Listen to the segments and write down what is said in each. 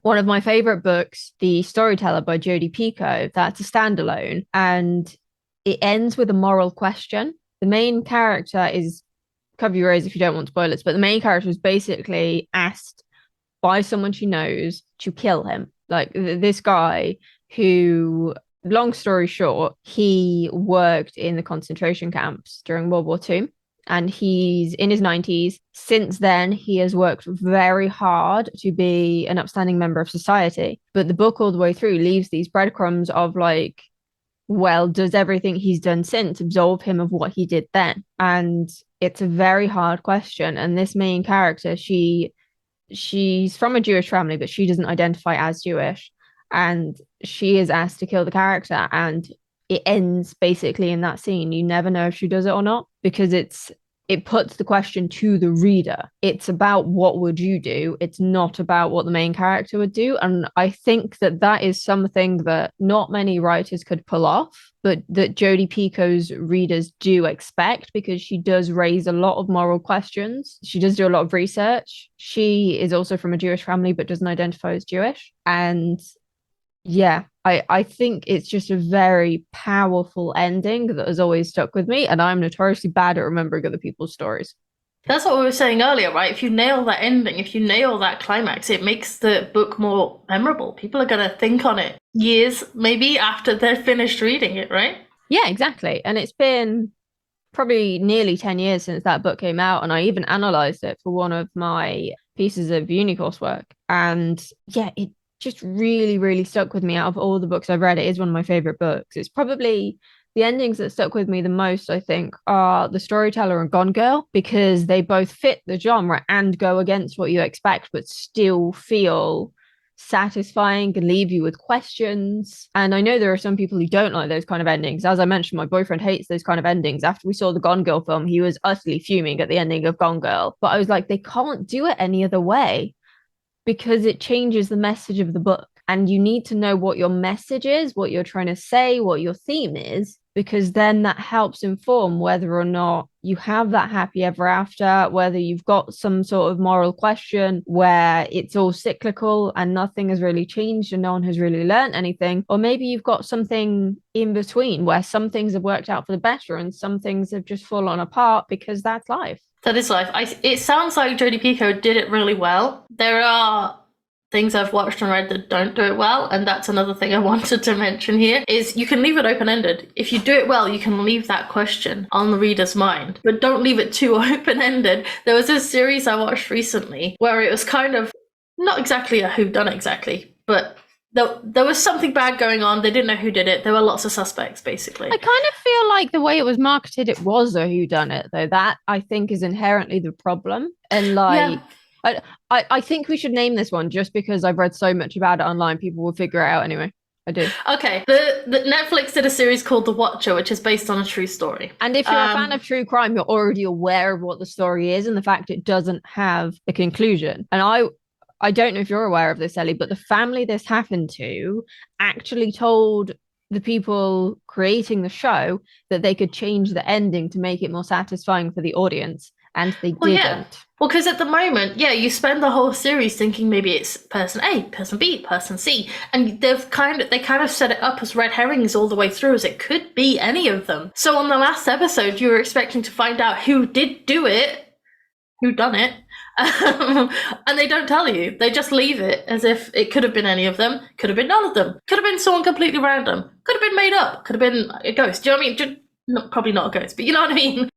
one of my favorite books, The Storyteller by Jodi Picoult. That's a standalone, and it ends with a moral question. The main character is, cover your ears if you don't want spoilers, but the main character is basically asked by someone she knows to kill him. Like this guy who, long story short, he worked in the concentration camps during World War II, and he's in his 90s. Since then, he has worked very hard to be an upstanding member of society. But the book all the way through leaves these breadcrumbs of like, well, does everything he's done since absolve him of what he did then? And it's a very hard question. And this main character, she's from a Jewish family, but she doesn't identify as Jewish. And she is asked to kill the character, and it ends basically in that scene. You never know if she does it or not, because it puts the question to the reader. It's about what would you do? It's not about what the main character would do. And I think that that is something that not many writers could pull off, but that Jodi Picoult's readers do expect, because she does raise a lot of moral questions. She does do a lot of research. She is also from a Jewish family, but doesn't identify as Jewish. And yeah, I think it's just a very powerful ending that has always stuck with me. And I'm notoriously bad at remembering other people's stories. That's what we were saying earlier, right? If you nail that ending, if you nail that climax, it makes the book more memorable. People are going to think on it years, maybe after they're finished reading it, right? Yeah, exactly. And it's been probably nearly 10 years since that book came out. And I even analyzed it for one of my pieces of uni coursework. And yeah, it just really, really stuck with me. Out of all the books I've read, it is one of my favorite books. It's probably the endings that stuck with me the most, I think, are The Storyteller and Gone Girl, because they both fit the genre and go against what you expect, but still feel satisfying and leave you with questions. And I know there are some people who don't like those kind of endings. As I mentioned, my boyfriend hates those kind of endings. After we saw the Gone Girl film, he was utterly fuming at the ending of Gone Girl. But I was like, they can't do it any other way, because it changes the message of the book. And you need to know what your message is, what you're trying to say, what your theme is, because then that helps inform whether or not you have that happy ever after, whether you've got some sort of moral question where it's all cyclical and nothing has really changed and no one has really learned anything, or maybe you've got something in between where some things have worked out for the better and some things have just fallen apart, because that's life. That is life. It sounds like Jodi Picoult did it really well. There are things I've watched and read that don't do it well, and that's another thing I wanted to mention here, is you can leave it open-ended. If you do it well, you can leave that question on the reader's mind, but don't leave it too open-ended. There was this series I watched recently where it was kind of not exactly a whodunit exactly, but there was something bad going on. They didn't know who did it. There were lots of suspects, basically. I kind of feel like the way it was marketed, it was a whodunit, though. That I think is inherently the problem. And like, Yeah. I think we should name this one, just because I've read so much about it online. People will figure it out anyway. I do. Okay. The Netflix did a series called The Watcher, which is based on a true story. And if you're a fan of true crime, you're already aware of what the story is and the fact it doesn't have a conclusion. And I don't know if you're aware of this, Ellie, but the family this happened to actually told the people creating the show that they could change the ending to make it more satisfying for the audience, and they Well, didn't. yeah. Well, because at the moment, yeah, you spend the whole series thinking maybe it's person A, person B, person C, and they kind of set it up as red herrings all the way through, as it could be any of them. So on the last episode, you were expecting to find out who did do it, who done it, and they don't tell you. They just leave it as if it could have been any of them, could have been none of them, could have been someone completely random, could have been made up, could have been a ghost. Do you know what I mean? Probably not a ghost, but you know what I mean?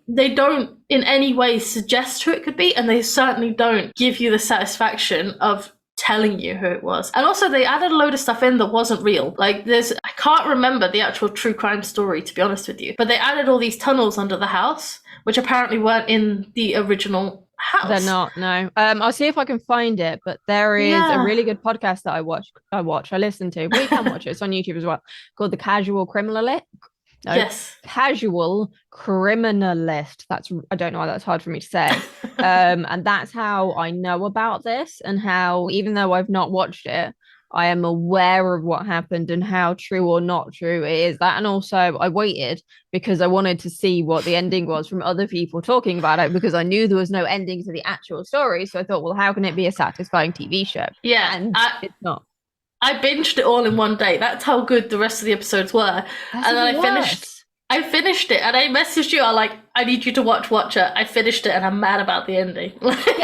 They don't in any way suggest who it could be, and they certainly don't give you the satisfaction of telling you who it was. And also they added a load of stuff in that wasn't real. Like I can't remember the actual true crime story, to be honest with you, but they added all these tunnels under the house, which apparently weren't in the original house. They're not, no. I'll see if I can find it, but there is a really good podcast that I listen to. We can watch it. It's on YouTube as well, called The Casual Criminalist. No, yes. Casual Criminalist. I don't know why that's hard for me to say. And that's how I know about this, and how, even though I've not watched it, I am aware of what happened and how true or not true it is. That, and also I waited because I wanted to see what the ending was from other people talking about it because I knew there was no ending to the actual story. So I thought, well, how can it be a satisfying TV show? Yeah, And it's not. I binged it all in one day. That's how good the rest of the episodes were. That's And then even I finished. worse. I finished it, and I messaged you. I like, I need you to watch it. I finished it, and I'm mad about the ending. Yeah,